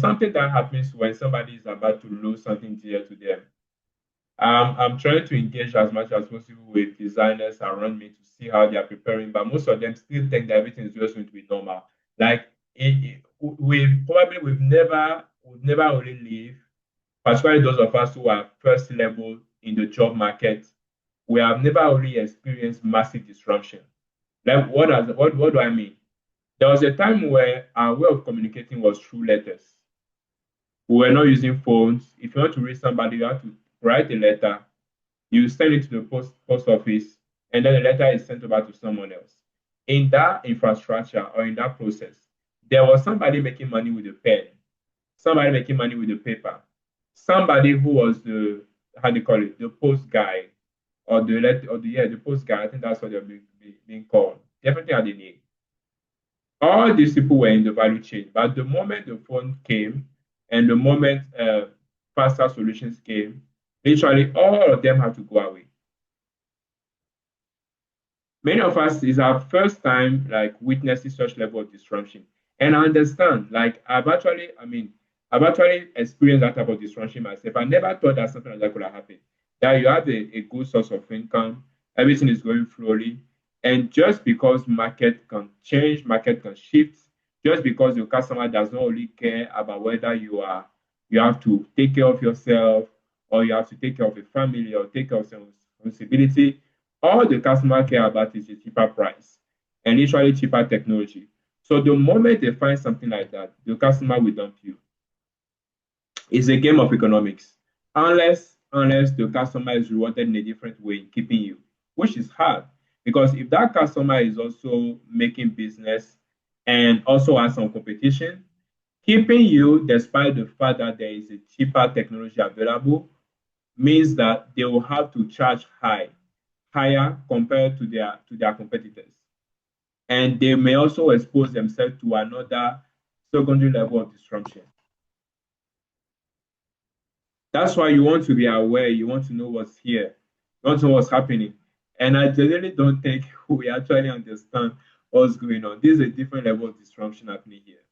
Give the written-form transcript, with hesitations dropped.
something that happens when somebody is about to lose something dear to them. I'm trying to engage as much as possible with designers around me to see how they are preparing, but most of them still think that everything is just going to be normal. Like we've never only live, particularly those of us who are first level in the job market, we have never only experienced massive disruption. Like what do I mean? There was a time where our way of communicating was through letters. We were not using phones. If you want to reach somebody, you have to write a letter. You send it to the post office, and then the letter is sent over to someone else. In that infrastructure or in that process, there was somebody making money with the pen, somebody making money with the paper, somebody who was the how do you call it, the post guy or the let or the yeah the post guy. I think that's what they're being called. Everything had a name. All these people were in the value chain, but the moment the phone came and the moment faster solutions came, literally all of them had to go away. Many of us is our first time like witnessing such level of disruption. And I understand, like I've actually experienced that type of disruption myself. I never thought that something like that could have happened. That you have a good source of income, everything is going slowly, and just because market can change, market can shift, just because your customer does not only care about whether you have to take care of yourself or you have to take care of a family or take care of some responsibility, all the customer care about is a cheaper price and literally cheaper technology. So the moment they find something like that, the customer will dump you. It's a game of economics. Unless the customer is rewarded in a different way in keeping you, which is hard. Because if that customer is also making business and also has some competition, keeping you despite the fact that there is a cheaper technology available means that they will have to charge higher compared to their competitors. And they may also expose themselves to another secondary level of disruption. That's why you want to be aware, you want to know what's here, you want to know what's happening. And I generally don't think we actually understand what's going on. This is a different level of disruption happening here.